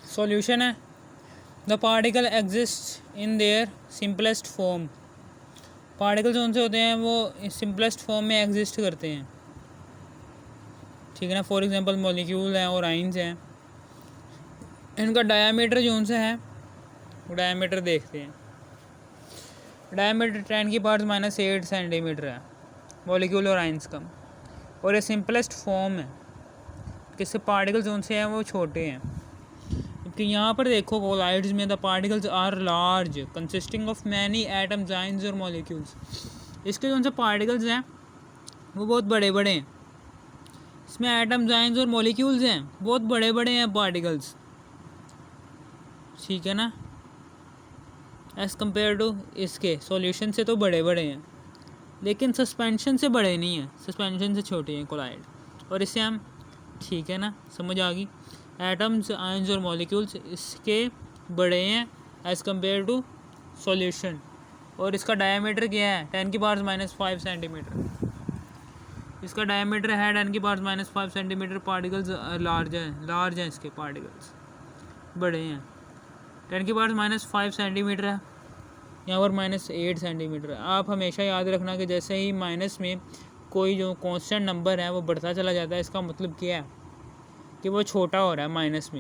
Solution है the particle exist in their simplest form. Particle कौन से होते हैं वो सिंपलेस्ट फॉर्म में एग्जिस्ट करते हैं, ठीक है ना। फॉर एग्जांपल मॉलिक्यूल हैं और आइंस हैं, इनका डायामीटर जो सा है वो डायामीटर देखते हैं। डायामीटर 10⁻⁻8 सेंटीमीटर है मॉलिक्यूल और आइंस का, और ये सिंपलेस्ट फॉर्म है। किससे पार्टिकल्स जो से हैं वो छोटे हैं, क्योंकि यहाँ पर देखो कोलाइड्स में the particles are large consisting of many atoms ions और मॉलिक्यूल्स। इसके जो से पार्टिकल्स हैं वो बहुत बड़े बड़े हैं, इसमें एटम्स आइंस और मॉलिक्यूल्स हैं बहुत बड़े बड़े हैं पार्टिकल्स, ठीक है ना। एज़ कम्पेयर टू इसके सॉल्यूशन से तो बड़े बड़े हैं, लेकिन सस्पेंशन से बड़े नहीं हैं, सस्पेंशन से छोटे हैं कोलाइड। और इससे हम, ठीक है ना, समझ आ गई। एटम्स आयंस और मॉलिक्यूल्स इसके बड़े हैं एज़ कम्पेयर टू सॉल्यूशन, और इसका डायमीटर क्या है 10⁻⁻5 सेंटीमीटर। इसका डायमीटर है 10⁻⁻5 सेंटीमीटर। पार्टिकल्स लार्ज हैं इसके पार्टिकल्स बड़े हैं। 10⁻⁻5 सेंटीमीटर है, यहाँ पर -8 सेंटीमीटर है। आप हमेशा याद रखना कि जैसे ही माइनस में कोई जो कांस्टेंट नंबर है वो बढ़ता चला जाता है, इसका मतलब क्या है कि वो छोटा हो रहा है। माइनस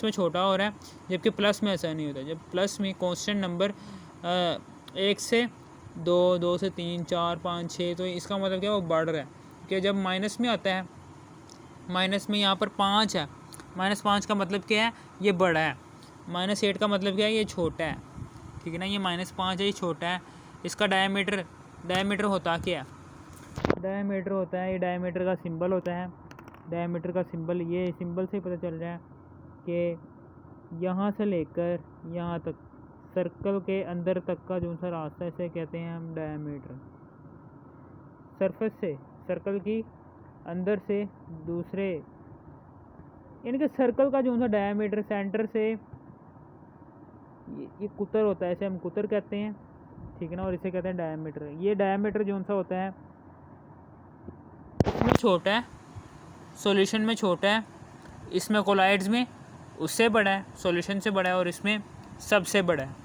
में छोटा हो रहा है, जबकि प्लस में ऐसा नहीं होता। जब प्लस में कांस्टेंट नंबर 1 से 2, 2 से 3, 4, 5, 6, तो इसका मतलब क्या है वो बढ़ रहा है। कि जब माइनस में आता है, माइनस में यहाँ पर 5 है, -5 का मतलब क्या है ये बड़ा है, -8 का मतलब क्या है ये छोटा है, ठीक है ना। ये -5 है, ये छोटा है। इसका डायमीटर होता क्या है, डायमीटर होता है, ये डायमीटर का सिंबल होता है। डायमीटर का सिंबल, ये सिंबल से पता चल रहा है कि यहाँ से लेकर यहाँ तक सर्कल के अंदर तक का जो सा रास्ता है इसे कहते हैं हम डायमीटर। सरफेस से, सर्कल की अंदर से दूसरे, यानी कि सर्कल का जो सा डायमीटर सेंटर से ये कुतर होता है, इसे हम कुतर कहते हैं, ठीक है ना। और इसे कहते हैं डायमीटर। ये डायमीटर जो सा होता है इसमें छोटा है, सॉल्यूशन में छोटा है, इसमें कोलाइड्स में उससे बड़ा है, सॉल्यूशन से बड़ा है, और इसमें सबसे बड़ा है।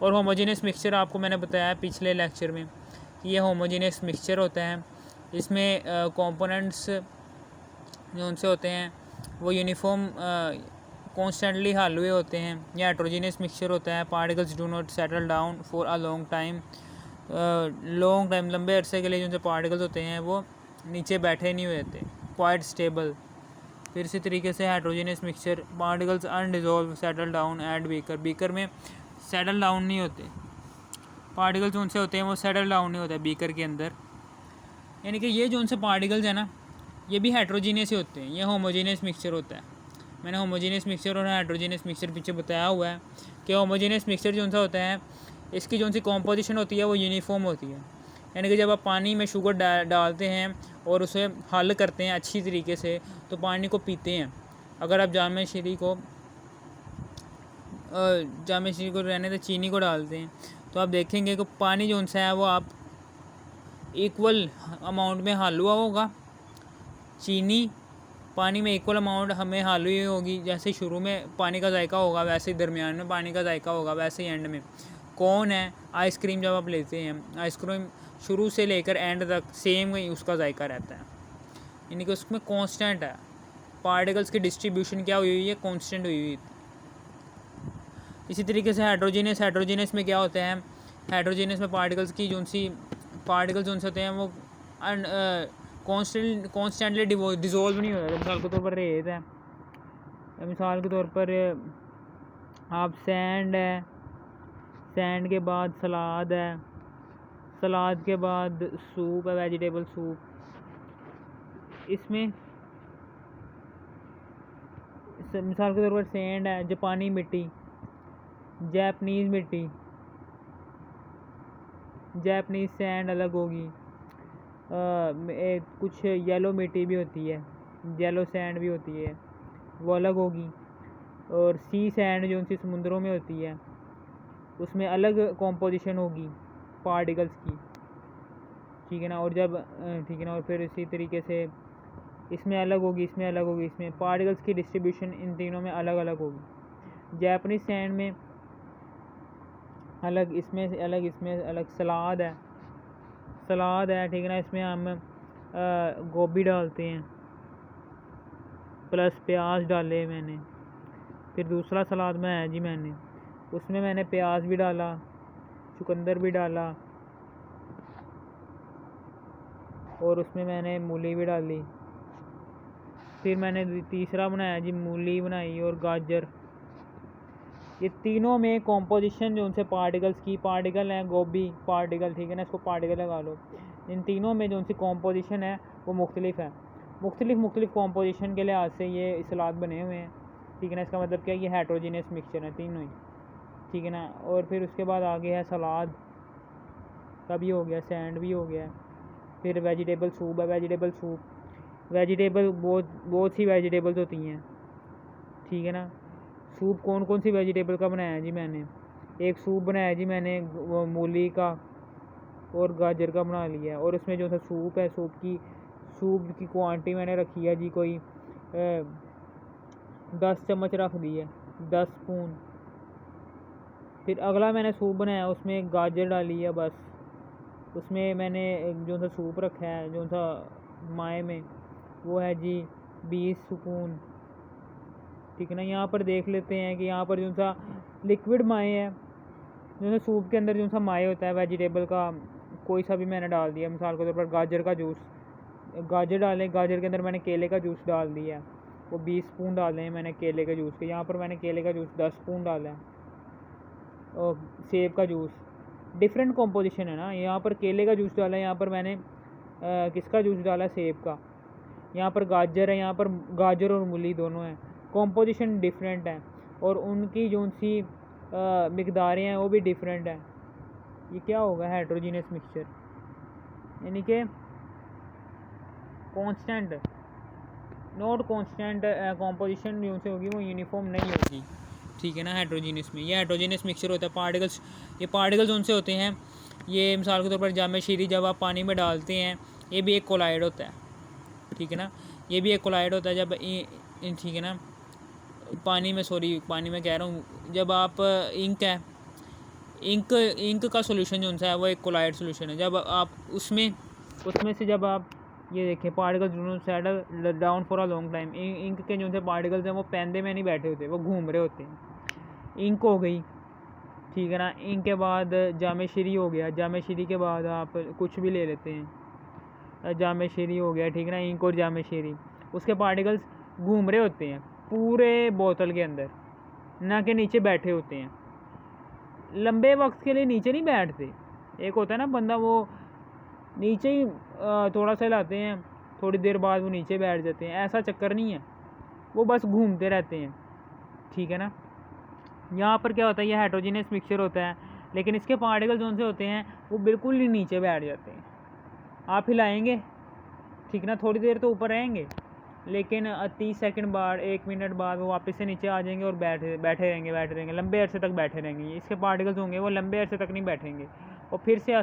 और होमोजेनियस मिक्सचर आपको मैंने बताया पिछले लेक्चर में कि ये होमोजेनियस मिक्सचर होता है। इसमें कंपोनेंट्स जो उनसे होते हैं वो यूनिफॉर्म कॉन्स्टेंटली हल हुए होते हैं। या हेट्रोजेनियस मिक्सचर होता है। Particles do not settle down for a long time, लंबे अरसे के लिए जो पार्टिकल्स होते हैं वो नीचे बैठे नहीं हुए होते, क्वाइट स्टेबल। फिर इसी तरीके से heterogeneous mixture, particles undissolved settle down at beaker में सेटल डाउन नहीं होते, पार्टिकल्स उनसे होते हैं वो सेटल डाउन नहीं होता बीकर के अंदर। यानी कि ये जो उनसे पार्टिकल्स हैं ना ये भी हेट्रोजीनियस ही होते हैं, ये होमोजेनियस मिक्सचर होता है। मैंने होमोजेनियस मिक्सचर और हेट्रोजेनियस मिक्सचर पीछे बताया हुआ है कि होमोजेनियस मिक्सचर जो सा होता है इसकी जो सी कॉम्पोजिशन होती है वो यूनिफॉर्म होती है। यानी कि जब आप पानी में शुगर डालते हैं और उसे हल करते हैं अच्छी तरीके से तो पानी को पीते हैं। अगर आप जामे शीरी को रहने तो चीनी को डालते हैं तो आप देखेंगे कि पानी जो सा है वो आप इक्वल अमाउंट में हल हुआ होगा। चीनी पानी में इक्वल अमाउंट हमें हल हुई होगी। जैसे शुरू में पानी का जायका होगा वैसे ही दरमियान में पानी का जायका होगा, वैसे ही एंड में। कौन है आइसक्रीम, जब आप लेते हैं आइसक्रीम शुरू से लेकर एंड तक सेम ही उसका जायका रहता है, यानी कि उसमें कांस्टेंट है। पार्टिकल्स की डिस्ट्रीब्यूशन क्या हुई है, कांस्टेंट हुई हुई। इसी तरीके से हेट्रोजीनियस में क्या होता है, हेट्रोजीनियस में पार्टिकल्स की पार्टिकल्स जो होते हैं वो कॉन्स्टेंटली डिज़ोल्व नहीं होता। मिसाल के तौर पर रेत है, मिसाल के तौर पर आप सैंड है, सैंड के बाद सलाद है, सलाद के बाद सूप है, वेजिटेबल सूप। इसमें मिसाल के तौर पर सैंड है, जापानी मिट्टी, जापानीज़ मिट्टी, जापानीज़ सैंड अलग होगी। कुछ येलो मिट्टी भी होती है, येलो सैंड भी होती है, वो अलग होगी। और सी सैंड जो उनकी समुद्रों में होती है उसमें अलग कॉम्पोजिशन होगी पार्टिकल्स की, ठीक है ना। और जब ठीक है ना, और फिर इसी तरीके से इसमें अलग होगी, इसमें अलग होगी, इसमें पार्टिकल्स की डिस्ट्रीब्यूशन इन तीनों में अलग अलग होगी। जापानीज सैंड में अलग, इसमें अलग, इसमें अलग। सलाद है, ठीक है ना, इसमें हम गोभी डालते हैं प्लस प्याज डाले मैंने। फिर दूसरा सलाद में है जी मैंने, उसमें मैंने प्याज भी डाला, चुकंदर भी डाला, और उसमें मैंने मूली भी डाली। फिर मैंने तीसरा बनाया जी, मूली बनाई और गाजर। ये तीनों में कॉम्पोजिशन जो उनसे पार्टिकल्स की, पार्टिकल हैं गोभी पार्टिकल, ठीक है ना, इसको पार्टिकल लगा लो। इन तीनों में जो उनकी कॉम्पोजिशन है वो मुख्तलिफ है। मुख्तलिफ कॉम्पोजिशन के लिहाज से ये सलाद बने हुए हैं, ठीक है ना। इसका मतलब क्या है, ये हेट्रोजीनियस मिक्सचर है तीनों ही, ठीक है ना। और फिर उसके बाद आगे है सलाद का भी हो गया, सैंड भी हो गया। फिर वेजिटेबल सूप है, वेजिटेबल बहुत सी वेजिटेबल्स होती हैं, ठीक है ना। सूप कौन कौन सी वेजिटेबल का बनाया जी मैंने, एक सूप बनाया जी मैंने वो मूली का और गाजर का बना लिया। और उसमें जो सा सूप है, सूप की क्वांटिटी मैंने रखी है जी कोई 10 चम्मच रख दी है, 10 स्पून। फिर अगला मैंने सूप बनाया, उसमें गाजर डाली है बस। उसमें मैंने जो सा सूप रखा है, जो सा माए में, वो है जी 20 स्पून, ठीक है ना। यहाँ पर देख लेते हैं कि यहाँ पर जो सा लिक्विड माए है, जो सा सूप के अंदर जो सा माए होता है वेजिटेबल का, कोई सा भी मैंने डाल दिया। मिसाल के तौर पर गाजर का जूस, गाजर डालें, गाजर के अंदर मैंने केले का जूस डाल दिया, वो 20 स्पून डाले हैं मैंने केले के जूस के। यहाँ पर मैंने केले का जूस 10 स्पून डाला है, और सेब का जूस, डिफरेंट कॉम्पोजिशन है ना। यहाँ पर केले का जूस डाला है, यहाँ पर मैंने किसका जूस डाला, सेब का। यहाँ पर गाजर है, यहाँ पर गाजर और मूली दोनों हैं, कॉम्पोजिशन डिफरेंट है, और उनकी जो सी मिकदारें हैं वो भी डिफरेंट है। ये क्या होगा, हेट्रोजीनियस मिक्सचर, यानी कि कांस्टेंट, नॉट कांस्टेंट कॉम्पोजिशन जो से होगी वो यूनिफॉर्म नहीं होगी, ठीक है ना। हेट्रोजीनियस में ये हेट्रोजीनियस मिक्सचर होता है। पार्टिकल्स, ये पार्टिकल्स उनसे होते हैं, ये मिसाल के तौर पर जामे शीरी जब आप पानी में डालते हैं, ये भी एक कोलाइड होता है, ठीक है ना। ये भी एक कोलाइड होता है जब ठीक है ना, पानी में कह रहा हूँ, जब आप इंक का सोल्यूशन जो उनसा है वो एक कोलाइड सोल्यूशन है। जब आप उसमें से जब आप ये देखें, particles do not settle down for a long time, ink के जो पार्टिकल्स हैं वो पेंदे में नहीं बैठे होते, वो घूम रहे होते हैं। इंक हो गई, ठीक है ना। इंक के बाद जामे शीरी हो गया, जामे शीरी के बाद आप कुछ भी ले लेते हैं, जामे शीरी हो गया, ठीक है ना। इंक और जामे शीरी, उसके पार्टिकल्स घूम रहे होते हैं पूरे बोतल के अंदर, ना कि नीचे बैठे होते हैं। लंबे वक्त के लिए नीचे नहीं बैठते। एक होता है ना बंदा, वो नीचे ही थोड़ा सा हिलाते हैं, थोड़ी देर बाद वो नीचे बैठ जाते हैं, ऐसा चक्कर नहीं है, वो बस घूमते रहते हैं, ठीक है ना। यहाँ पर क्या होता है, ये हेट्रोजीनियस मिक्सचर होता है, लेकिन इसके पार्टिकल्स जो से होते हैं वो बिल्कुल ही नीचे बैठ जाते हैं। आप हिलाएंगे, ठीक ना, थोड़ी देर तो ऊपर रहेंगे, लेकिन 30 सेकंड बाद, 1 मिनट बाद वो वापस से नीचे आ जाएंगे और बैठे रहेंगे, लंबे अरसे तक बैठे रहेंगे। इसके पार्टिकल्स होंगे वो लंबे अरसे तक नहीं बैठेंगे, और फिर से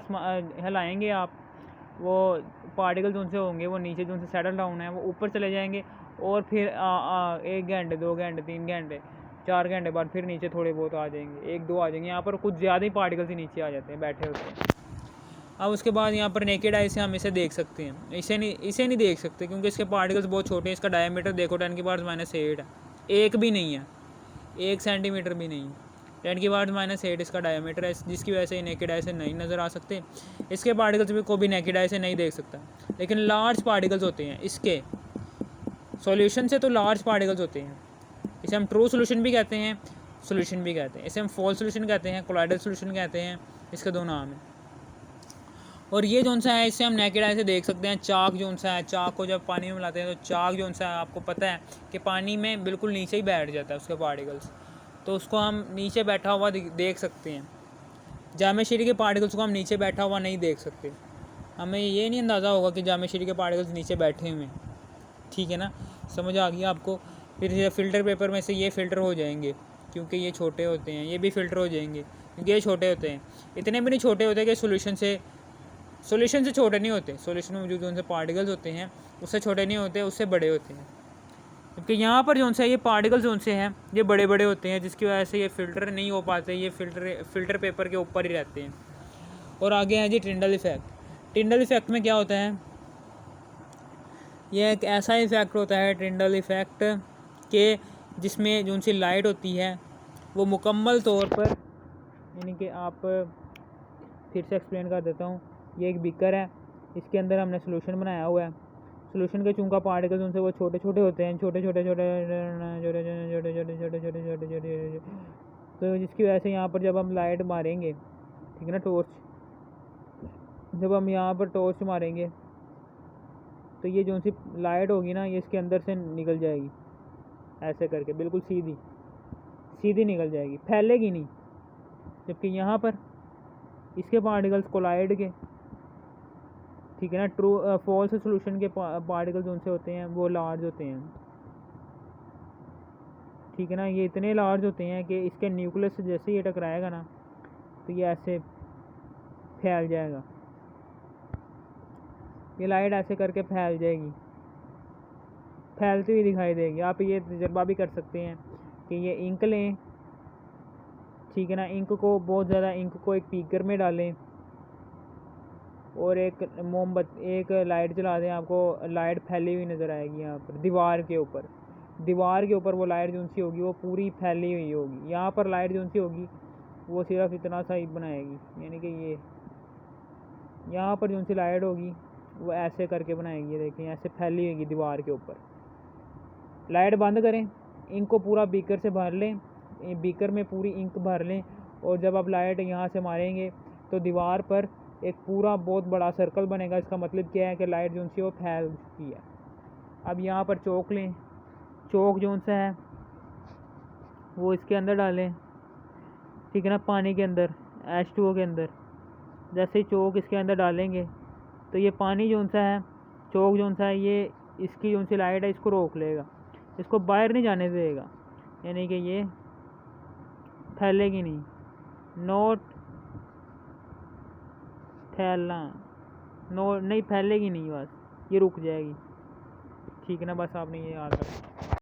हिलाएंगे आप, वो पार्टिकल्स उनसे होंगे वो नीचे जो उनसे सेटल डाउन है वो ऊपर चले जाएंगे, और फिर 1 घंटे, 2 घंटे, 3 घंटे, 4 घंटे बाद फिर नीचे थोड़े बहुत आ जाएंगे, 1-2 आ जाएंगे। यहाँ पर कुछ ज़्यादा ही पार्टिकल्स ही नीचे आ जाते हैं, बैठे होते हैं। अब उसके बाद यहाँ पर नेकेड आई से हम इसे देख सकते हैं, इसे नहीं देख सकते क्योंकि इसके पार्टिकल्स बहुत छोटे हैं। इसका डायमीटर देखो 10⁻⁸ है, एक भी नहीं है, 1 सेंटीमीटर भी नहीं, 10⁻⁸ इसका डायमीटर है, जिसकी वजह से नेकेड आई से नहीं नज़र आ सकते। इसके पार्टिकल्स भी को भी नेकेड आई से नहीं देख सकता, लेकिन लार्ज पार्टिकल्स होते हैं इसके सॉल्यूशन से, तो लार्ज पार्टिकल्स होते हैं। इसे हम ट्रू सोल्यूशन भी कहते हैं, सोल्यूशन भी कहते हैं, इसे हम फॉल्स सोल्यूशन कहते हैं, कोलाइडल सोल्यूशन कहते हैं, इसके 2 नाम हैं। और ये जो सा है इसे हम नेकेड आई से देख सकते हैं। चाक जो सा है, चाक को जब पानी में मिलाते हैं तो चाक जो सा है, आपको पता है कि पानी में बिल्कुल नीचे ही बैठ जाता है उसके पार्टिकल्स, तो उसको हम नीचे बैठा हुआ देख सकते हैं। जामे शीरी के पार्टिकल्स को हम नीचे बैठा हुआ नहीं देख सकते, हमें ये नहीं अंदाज़ा होगा कि जामे शीरी के पार्टिकल्स नीचे बैठे हुए हैं, ठीक है ना, समझ आ गया आपको। फिर ये फ़िल्टर पेपर में से ये फ़िल्टर हो जाएंगे क्योंकि ये छोटे होते हैं, ये भी फ़िल्टर हो जाएंगे क्योंकि ये छोटे होते हैं। इतने भी नहीं छोटे होते कि सोल्यूशन से छोटे नहीं होते। सोल्यूशन में मौजूद उनसे पार्टिकल्स होते हैं उससे छोटे नहीं होते, उससे बड़े होते हैं। क्योंकि यहाँ पर जो से ये पार्टिकल जो से हैं ये बड़े बड़े होते हैं, जिसकी वजह से ये फ़िल्टर नहीं हो पाते, ये फ़िल्टर पेपर के ऊपर ही रहते हैं। और आगे है जी टिंडल इफ़ेक्ट। टिंडल इफ़ेक्ट में क्या होता है, ये एक ऐसा इफ़ेक्ट होता है टिंडल इफ़ेक्ट के जिसमें जो सी लाइट होती है वो मुकम्मल तौर पर, यानी कि आप फिर से एक्सप्लेन कर देता हूँ। ये एक बीकर है, इसके अंदर हमने सोल्यूशन बनाया हुआ है। सोल्यूशन के चूंकि पार्टिकल्स उनसे वो छोटे छोटे होते हैं, छोटे छोटे छोटे छोटे छोटे छोटे छोटे छोटे छोटे छोटे, तो जिसकी वजह से यहाँ पर जब हम लाइट मारेंगे, ठीक है ना, टॉर्च, जब हम यहाँ पर टॉर्च मारेंगे तो ये जो सी लाइट होगी ना, ये इसके अंदर से निकल जाएगी ऐसे करके, बिल्कुल सीधी सीधी निकल जाएगी, फैलेगी नहीं। जबकि यहाँ पर इसके पार्टिकल्स कोलाइड के, ठीक है ना, ट्रू फॉल्स सोल्यूशन के पार्टिकल्स उनसे होते हैं वो लार्ज होते हैं, ठीक है ना। ये इतने लार्ज होते हैं कि इसके न्यूक्लियस से जैसे ही टकराएगा ना तो ये ऐसे फैल जाएगा, ये लाइट ऐसे करके फैल जाएगी, फैलती हुई दिखाई देगी। आप ये तजर्बा भी कर सकते हैं कि ये इंक लें, ठीक है ना, इंक को बहुत ज़्यादा, इंक को एक बीकर में डालें और एक मोमबत्ती, एक लाइट जला दें, आपको लाइट फैली हुई नज़र आएगी। यहाँ पर दीवार के ऊपर वो लाइट जो सी होगी वो पूरी फैली हुई होगी। यहाँ पर लाइट जो सी होगी वो सिर्फ इतना सा ही बनाएगी, यानी कि ये यहाँ पर जो सी लाइट होगी वो ऐसे करके बनाएगी, देखें ऐसे फैली होगी दीवार के ऊपर। लाइट बंद करें, इंक को पूरा बीकर से भर लें, बीकर में पूरी इंक भर लें, और जब आप लाइट यहाँ से मारेंगे तो दीवार पर एक पूरा बहुत बड़ा सर्कल बनेगा। इसका मतलब क्या है कि लाइट जो सी वो फैल चुकी है। अब यहाँ पर चौक लें, चौक जो सा है वो इसके अंदर डालें, ठीक है ना, पानी के अंदर, H2O के अंदर। जैसे ही चौक इसके अंदर डालेंगे तो ये पानी जो सा है, चौक जो सा है, ये इसकी जो सी लाइट है इसको रोक लेगा, इसको बाहर नहीं जाने देगा, यानी कि ये फैलेगी नहीं, नोट फैलना, नो नहीं फैलेगी नहीं, बस ये रुक जाएगी, ठीक है ना। बस आपने ये याद रखना।